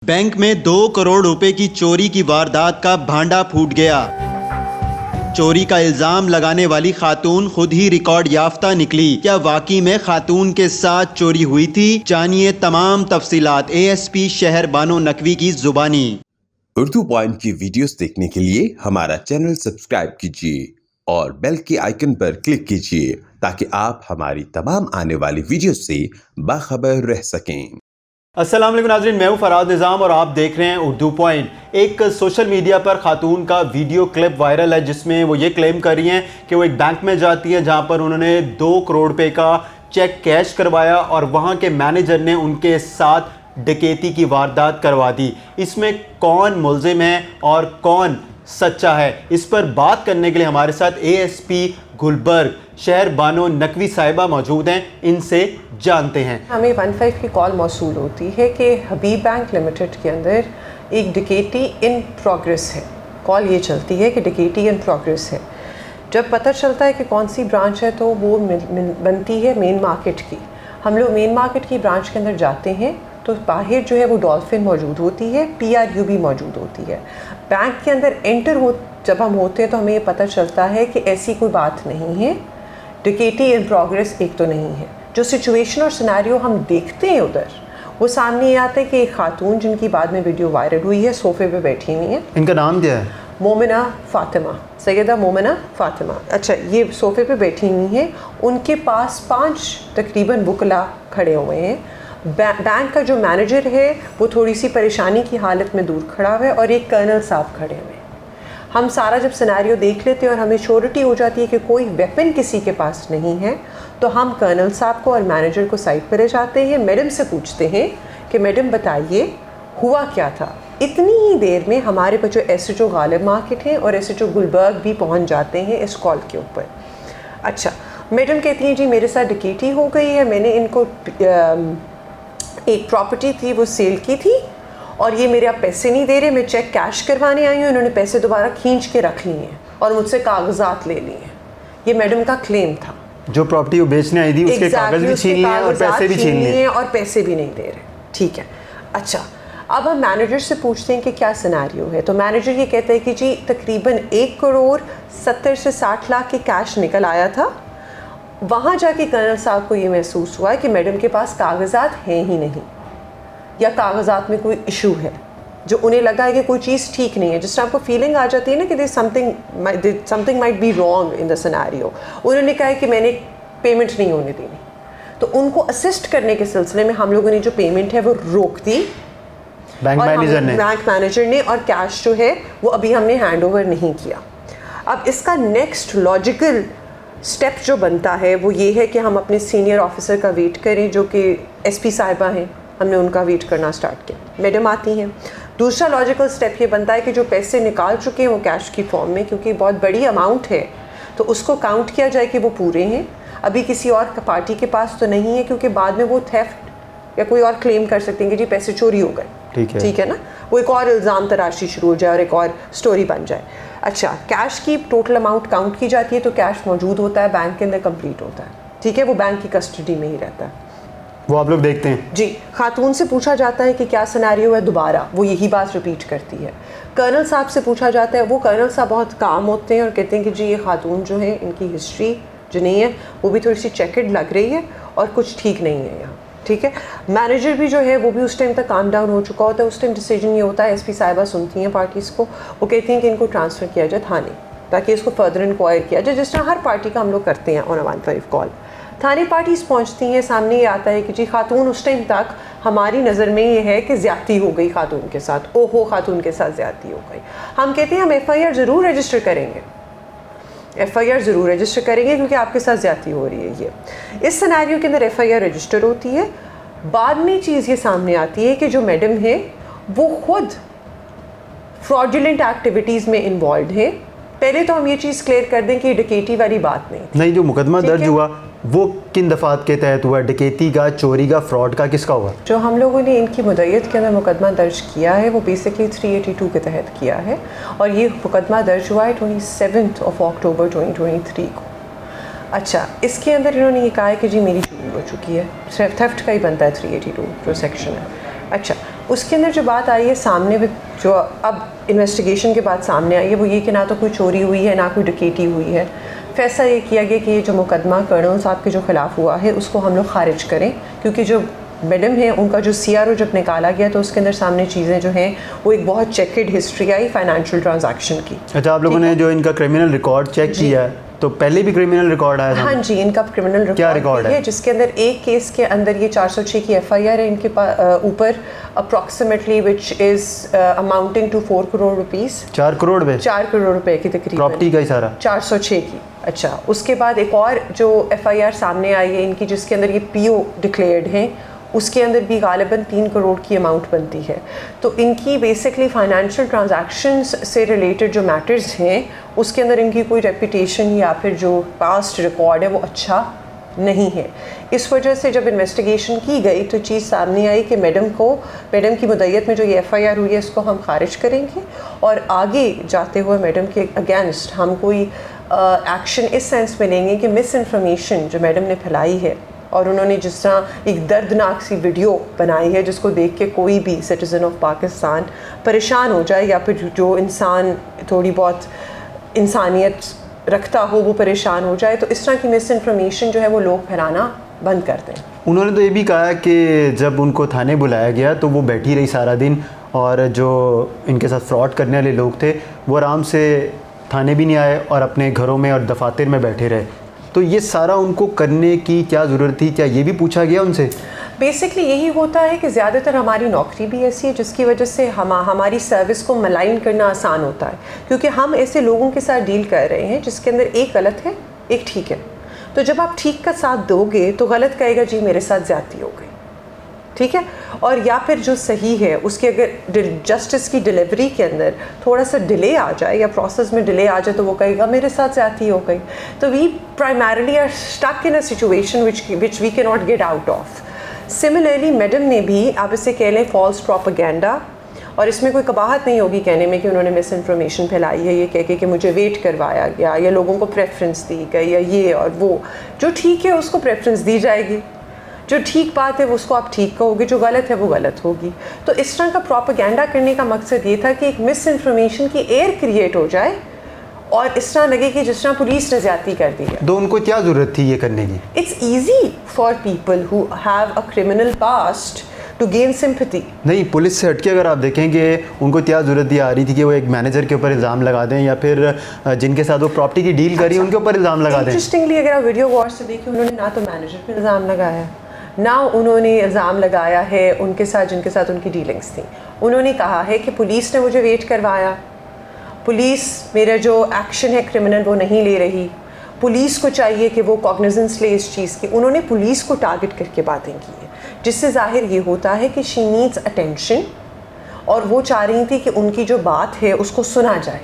Bank में 2 करोड़ रुपए की चोरी की वारदात का भांडा फूट गया। चोरी का इल्जाम लगाने वाली खातून खुद ही रिकॉर्ड याफ्ता निकली। क्या वाकई में खातून के साथ चोरी हुई थी? जानिए तमाम तफसीलात एएसपी शहर बानो नकवी की जुबानी। उर्दू पॉइंट की वीडियोस देखने के लिए हमारा चैनल सब्सक्राइब कीजिए और बेल के आइकन पर क्लिक कीजिए ताकि आप हमारी तमाम आने वाली वीडियोस से बाखबर रह सकें। अस्सलाम वालेकुम नाज़रीन, मैं हूं फराद निज़ाम और आप देख रहे हैं उर्दू पॉइंट। एक सोशल मीडिया पर खातून का वीडियो क्लिप वायरल है जिसमें वो ये क्लेम कर रही हैं कि वो एक बैंक में जाती है जहां पर उन्होंने 2 करोड़ रुपए का चेक कैश करवाया और वहां के मैनेजर ने उनके साथ डकैती की वारदात करवा दी। इसमें कौन मुल्जिम है और कौन सच्चा है, इस पर बात करने के लिए हमारे साथ एएसपी गुलबर्ग शहर बानो नकवी साहिबा मौजूद हैं। इनसे जानते हैं। हमें 15 की कॉल मौसूल होती है कि हबीब बैंक लिमिटेड के अंदर एक डकैती इन प्रोग्रेस है। कॉल ये चलती है कि डकैती इन प्रोग्रेस है। जब पता चलता है कि कौन सी ब्रांच है तो वो बनती है मेन मार्केट की। हम लोग मेन मार्केट की ब्रांच के अंदर जाते हैं तो बाहर जो है वो डॉल्फिन मौजूद होती है, PRU भी मौजूद होती है। बैंक के अंदर जब हम होते हैं तो हमें ये पता चलता है कि ऐसी कोई बात नहीं है, डकैती इन प्रोग्रेस एक तो नहीं है। जो सिचुएशन और सिनेरियो हम देखते हैं उधर वो सामने ये आता है कि एक खातून जिनकी बाद में वीडियो वायरल हुई है सोफे पे बैठी हुई है। इनका नाम क्या है? मोमिना फ़ातिमा, सैयदा मोमिना फ़ातिमा। अच्छा, ये सोफे पे बैठी हुई हैं। उनके पास 5 तकरीबन वकला खड़े हुए हैं। बैंक का जो मैनेजर है वो थोड़ी सी परेशानी की हालत में दूर खड़ा हुआ है और एक कर्नल साहब खड़े हुए हैं। हम सारा जब सिनेरियो देख लेते हैं और हमें श्योरिटी हो जाती है कि कोई वेपन किसी के पास नहीं है तो हम कर्नल साहब को और मैनेजर को साइड पर ले जाते हैं। मैडम से पूछते हैं कि मैडम बताइए हुआ क्या था। इतनी ही देर में हमारे पास जो SHO गालिब मार्केट हैं और SHO गुलबर्ग भी पहुंच जाते हैं इस कॉल के ऊपर। अच्छा, मैडम कहती हैं जी मेरे साथ डकैती हो गई है, मैंने इनको एक प्रॉपर्टी थी वो सेल की थी और ये मेरे आप पैसे नहीं दे रहे, मैं चेक कैश करवाने आई हूँ, इन्होंने पैसे दोबारा खींच के रख लिए हैं और मुझसे कागजात ले लिए हैं। ये मैडम का क्लेम था। जो प्रॉपर्टी वो बेचने आई थी उसके कागज भी छीन लिए और पैसे भी छीन लिए और पैसे भी नहीं दे रहे। ठीक है, अच्छा अब हम मैनेजर से पूछते हैं कि क्या सिनेरियो है। तो मैनेजर ये कहते हैं कि जी तकरीबन 1 करोड़ 70 से 60 लाख के कैश निकल आया था। वहाँ जाके कर्नल साहब को ये महसूस हुआ कि मैडम के पास कागजात हैं ही नहीं या कागजात में कोई इशू है, जो उन्हें लगा है कि कोई चीज़ ठीक नहीं है। जिस तरह आपको फीलिंग आ जाती है ना कि something might be wrong in the scenario. उन्होंने कहा है कि मैंने पेमेंट नहीं होने देनी, तो उनको असिस्ट करने के सिलसिले में हम लोगों ने जो पेमेंट है वो रोक दी बैंक मैनेजर ने और कैश जो है वो अभी हमने हैंड ओवर नहीं किया। अब इसका नेक्स्ट लॉजिकल स्टेप जो बनता है वो ये है कि हम अपने सीनियर ऑफिसर का वेट करें जो कि SP साहिबा हैं। हमने उनका वेट करना स्टार्ट किया, मैडम आती हैं। दूसरा लॉजिकल स्टेप ये बनता है कि जो पैसे निकाल चुके हैं वो कैश की फॉर्म में, क्योंकि बहुत बड़ी अमाउंट है तो उसको काउंट किया जाए कि वो पूरे हैं, अभी किसी और पार्टी के पास तो नहीं है, क्योंकि बाद में वो थेफ्ट या कोई और क्लेम कर सकते हैं कि जी पैसे चोरी हो गए। ठीक है ना, वो एक और इल्ज़ाम तराशी शुरू हो जाए और एक और स्टोरी बन जाए। अच्छा, कैश की टोटल अमाउंट काउंट की जाती है तो कैश मौजूद होता है, बैंक के अंदर कंप्लीट होता है। ठीक है, वो बैंक की कस्टडी में ही रहता है, वो आप लोग देखते हैं जी। खातून से पूछा जाता है कि क्या सिनेरियो है, दोबारा वो यही बात रिपीट करती है। कर्नल साहब से पूछा जाता है, वो कर्नल साहब बहुत काम होते हैं और कहते हैं कि जी ये खातून जो है इनकी हिस्ट्री जो नहीं है वो भी थोड़ी सी चेकड लग रही है और कुछ ठीक नहीं है यहाँ। ठीक है, मैनेजर भी जो है वो भी उस टाइम तक काम डाउन हो चुका होता है। उस टाइम डिसीजन ये होता है, SP साहिबा सुनती हैं पार्टीज़ को, वो कहती हैं कि इनको ट्रांसफ़र किया जाए थाने ताकि इसको फर्दर इंक्वायर किया जाए, जिस तरह हर पार्टी का हम लोग करते हैं ऑन 15 कॉल। थाने पार्टीज़ पहुंचती हैं, सामने ये आता है कि जी खातून उस टाइम तक हमारी नज़र में ये है कि ज़्यादती हो गई खातून के साथ, ओहो खातून के साथ ज़्यादती हो गई। हम कहते हैं हम FIR ज़रूर रजिस्टर करेंगे, FIR ज़रूर रजिस्टर करेंगे क्योंकि आपके साथ ज़्यादती हो रही है। ये इस सिनेरियो के अंदर FIR रजिस्टर होती है। बाद में चीज़ ये सामने आती है कि जो मैडम है वो खुद फ्रॉडुलेंट एक्टिविटीज़ में इन्वॉल्व है। पहले तो हम ये चीज़ क्लियर कर दें कि डकैती वाली बात नहीं। जो मुकदमा दर्ज हुआ वो किन दफात के तहत हुआ? डकैती का, चोरी का, फ्रॉड का, किसका हुआ? जो हम लोगों ने इनकी मुद्दत के अंदर मुकदमा दर्ज किया है वो बेसिकली 382 के तहत किया है और ये मुकदमा दर्ज हुआ है 27 अक्टूबर 2023 को। अच्छा, इसके अंदर इन्होंने ये कहा है कि जी मेरी चोरी हो चुकी है, थेफ्ट का ही बनता है 382 जो सेक्शन है। अच्छा, उसके अंदर जो बात आई है सामने भी, जो अब इन्वेस्टिगेशन के बाद सामने आई है, वो ये कि ना तो कोई चोरी हुई है ना कोई डकैती हुई है। फैसला ये किया गया कि ये जो मुकदमा कर्नल साहब के जो ख़िलाफ़ हुआ है उसको हम लोग ख़ारिज करें, क्योंकि जो मैडम है उनका जो CRO जब निकाला गया तो उसके अंदर सामने चीज़ें जो हैं वो एक बहुत चेकेड हिस्ट्री आई फाइनेंशियल ट्रांजैक्शन की। अच्छा, आप लोगों ने जो इनका क्रिमिनल रिकॉर्ड चेक किया है तो पहले भी क्रिमिनल रिकॉर्ड आया था? हाँ जी, इनका क्रिमिनल क्या रिकॉर्ड है जिसके अंदर एक केस के अंदर ये 406 की FIR है इनके ऊपर, approximately which is amounting to 4 crore rupees. 4 crore में 4 करोड़ रुपए की तकरीबन प्रॉपर्टी का ही सारा 406 की। अच्छा, उसके बाद एक और जो FIR सामने आई है इनकी जिसके अंदर ये PO डिक्लेयर्ड हैं, उसके अंदर भी गालिबन 3 करोड़ की अमाउंट बनती है। तो इनकी बेसिकली फाइनेंशियल ट्रांजैक्शंस से रिलेटेड जो मैटर्स हैं उसके अंदर इनकी कोई रेपुटेशन या फिर जो पास्ट रिकॉर्ड है वो अच्छा नहीं है। इस वजह से जब इन्वेस्टिगेशन की गई तो चीज़ सामने आई कि मैडम की मुद्दत में जो ये FIR हुई है इसको हम खारिज करेंगे और आगे जाते हुए मैडम के अगेंस्ट हम कोई एक्शन इस सेंस में लेंगे कि मिस इन्फॉर्मेशन जो मैडम ने फैलाई है और उन्होंने जिस तरह एक दर्दनाक सी वीडियो बनाई है जिसको देख के कोई भी सिटीज़न ऑफ पाकिस्तान परेशान हो जाए या फिर जो इंसान थोड़ी बहुत इंसानियत रखता हो वो परेशान हो जाए, तो इस तरह की मिस इन्फॉर्मेशन जो है वो लोग फैलाना बंद कर दें। उन्होंने तो ये भी कहा कि जब उनको थाने बुलाया गया तो वो बैठी रही सारा दिन और जो इनके साथ फ्रॉड करने वाले लोग थे वो आराम से थाने भी नहीं आए और अपने घरों में और दफातर में बैठे रहे। तो ये सारा उनको करने की क्या ज़रूरत थी? क्या ये भी पूछा गया उनसे? बेसिकली यही होता है कि ज़्यादातर हमारी नौकरी भी ऐसी है जिसकी वजह से हमारी सर्विस को मलाइन करना आसान होता है, क्योंकि हम ऐसे लोगों के साथ डील कर रहे हैं जिसके अंदर एक गलत है एक ठीक है। तो जब आप ठीक का साथ दोगे तो गलत कहेगा जी मेरे साथ ज़्यादती हो गई, ठीक है, और या फिर जो सही है उसके अगर जस्टिस की डिलीवरी के अंदर थोड़ा सा डिले आ जाए या प्रोसेस में डिले आ जाए तो वो कहेगा मेरे साथ ज़्यादती हो गई। तो we primarily are stuck in a situation which we can not get out of. Similarly madam ने भी, आप इसे कह लें फॉल्स प्रोपेगेंडा, और इसमें कोई कबाहत नहीं होगी कहने में कि उन्होंने मिस इन्फॉर्मेशन फैलाई है ये कह के कि मुझे वेट करवाया गया या लोगों को प्रेफरेंस दी गई या ये और वो। जो ठीक है उसको प्रेफरेंस दी जाएगी, जो ठीक बात है वो उसको आप ठीक कहोगे, जो गलत है वो गलत होगी। तो इस तरह का प्रोपेगेंडा करने का मकसद ये था कि एक मिस इन्फॉर्मेशन की एयर क्रिएट हो जाए और इस तरह लगे कि जिस तरह पुलिस ने ज्यादती कर दी है। तो उनको क्या ज़रूरत थी ये करने की? It's easy for people who have a criminal past to gain sympathy. नहीं, पुलिस से हटके अगर आप देखेंगे उनको क्या ज़रूरत ये आ रही थी कि वो एक मैनेजर के ऊपर इल्ज़ाम लगा दें या फिर जिनके साथ वो प्रॉपर्टी की डील करी उनके ऊपर इल्ज़ाम लगा दें। इंटरेस्टिंगली अगर आप वीडियो गौर से देखिए उन्होंने ना तो मैनेजर पर इल्ज़ाम लगाया ना उन्होंने इल्ज़ाम लगाया है उनके साथ जिनके साथ उनकी डीलिंग्स थी। उन्होंने कहा है कि पुलिस ने मुझे वेट करवाया, पुलिस मेरा जो एक्शन है क्रिमिनल वो नहीं ले रही, पुलिस को चाहिए कि वो कॉग्निजेंस ले इस चीज़ की। उन्होंने पुलिस को टारगेट करके बातें की हैं, जिससे ज़ाहिर ये होता है कि शी नीड्स अटेंशन और वो चाह रही थी कि उनकी जो बात है उसको सुना जाए।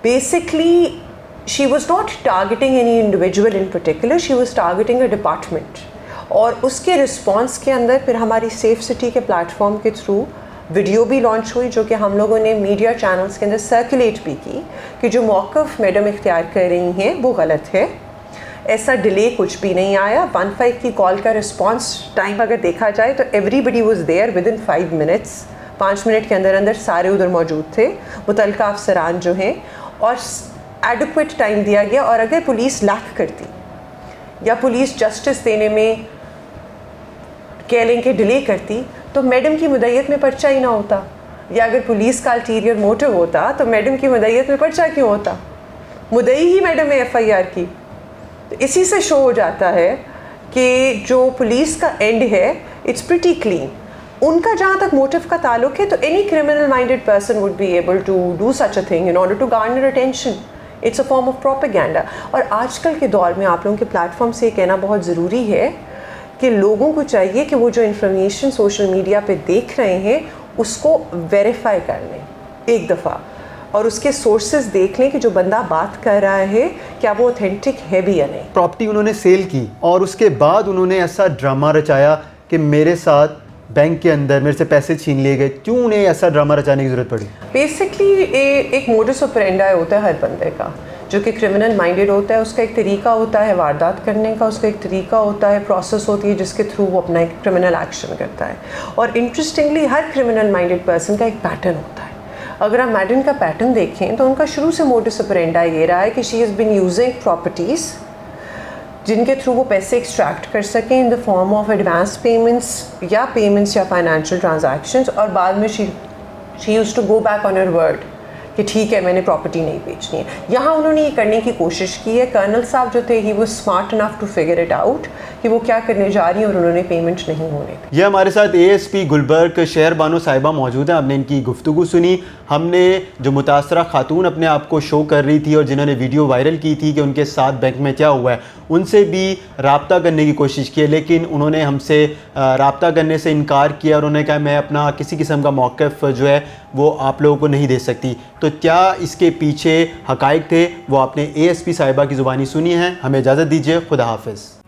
Basically she was not targeting any individual in particular, she was targeting a department. और उसके रिस्पॉन्स के अंदर फिर हमारी सेफ सिटी के प्लेटफॉर्म के थ्रू वीडियो भी लॉन्च हुई जो कि हम लोगों ने मीडिया चैनल्स के अंदर सर्कुलेट भी की कि जो मौक़िफ़ मैडम इख्तियार कर रही हैं वो गलत है। ऐसा डिले कुछ भी नहीं आया। 15 की कॉल का रिस्पॉन्स टाइम अगर देखा जाए तो everybody was there within 5 minutes. 5 minute के अंदर अंदर सारे उधर मौजूद थे, मुतल्लिका अफसरान जो हैं, और एडिक्वेट टाइम दिया गया। और अगर पुलिस लैक करती या पुलिस जस्टिस देने में कह लें कि डिले करती तो मैडम की मुद्दत में पर्चा ही ना होता, या अगर पुलिस का अल्टीरियर मोटिव होता तो मैडम की मुद्दत में पर्चा क्यों होता? मुद्दई ही मैडम है FIR की। तो इसी से शो हो जाता है कि जो पुलिस का एंड है इट्स प्रिटी क्लीन। उनका जहाँ तक मोटिव का ताल्लुक है तो any criminal minded person would be able to do such a thing in order to garner attention. It's a form of propaganda. और आजकल के दौर में आप लोगों के प्लेटफॉर्म से ये कहना बहुत ज़रूरी है कि लोगों को चाहिए कि वो जो इन्फॉर्मेशन सोशल मीडिया पे देख रहे हैं उसको वेरीफाई कर लें एक दफ़ा और उसके सोर्सेज देख लें कि जो बंदा बात कर रहा है क्या वो ऑथेंटिक है भी या नहीं। प्रॉपर्टी उन्होंने सेल की और उसके बाद उन्होंने ऐसा ड्रामा रचाया कि मेरे साथ बैंक के अंदर मेरे से पैसे छीन लिए गए। क्यों उन्हें ऐसा ड्रामा रचाने की ज़रूरत पड़ी? बेसिकली एक मोडस ऑपरेंडी होता है हर बंदे का। जो कि क्रिमिनल माइंडेड होता है, उसका एक तरीका होता है वारदात करने का, उसका एक तरीका होता है, प्रोसेस होती है जिसके थ्रू वो अपना एक क्रिमिनल एक्शन करता है। और इंटरेस्टिंगली हर क्रिमिनल माइंडेड पर्सन का एक पैटर्न होता है। अगर आप मैडन का पैटर्न देखें तो उनका शुरू से मोडिस ऑपरेंडी ये रहा है कि she has been using properties जिनके थ्रू वो पैसे एक्सट्रैक्ट कर सकें in the form of advance payments या फाइनेंशियल ट्रांजैक्शंस, और बाद में she used to go back on her word कि ठीक है मैंने प्रॉपर्टी नहीं बेचनी है। यहाँ उन्होंने ये करने की कोशिश की है। कर्नल साहब जो थे ही वो smart enough to figure it out कि वो क्या करने जा रही हैं और उन्होंने पेमेंट नहीं होने दी। ये हमारे साथ ASP गुलबर्ग शहर बानो साहिबा मौजूद हैं। हमने इनकी गुफ्तगू सुनी। हमने जो मुतासरा खातून अपने आप को शो कर रही थी और जिन्होंने वीडियो वायरल की थी कि उनके साथ बैंक में क्या हुआ है, उनसे भी रब्ता करने की कोशिश की है, लेकिन उन्होंने हमसे रब्ता करने से इनकार किया और उन्होंने कहा मैं अपना किसी किस्म का मौक़िफ़ जो है वो आप लोगों को नहीं दे सकती। तो क्या इसके पीछे हक़ाइक़ थे वो आपने ASP साहिबा की ज़ुबानी सुनी है। हमें इजाज़त दीजिए। खुदा हाफ़िज़।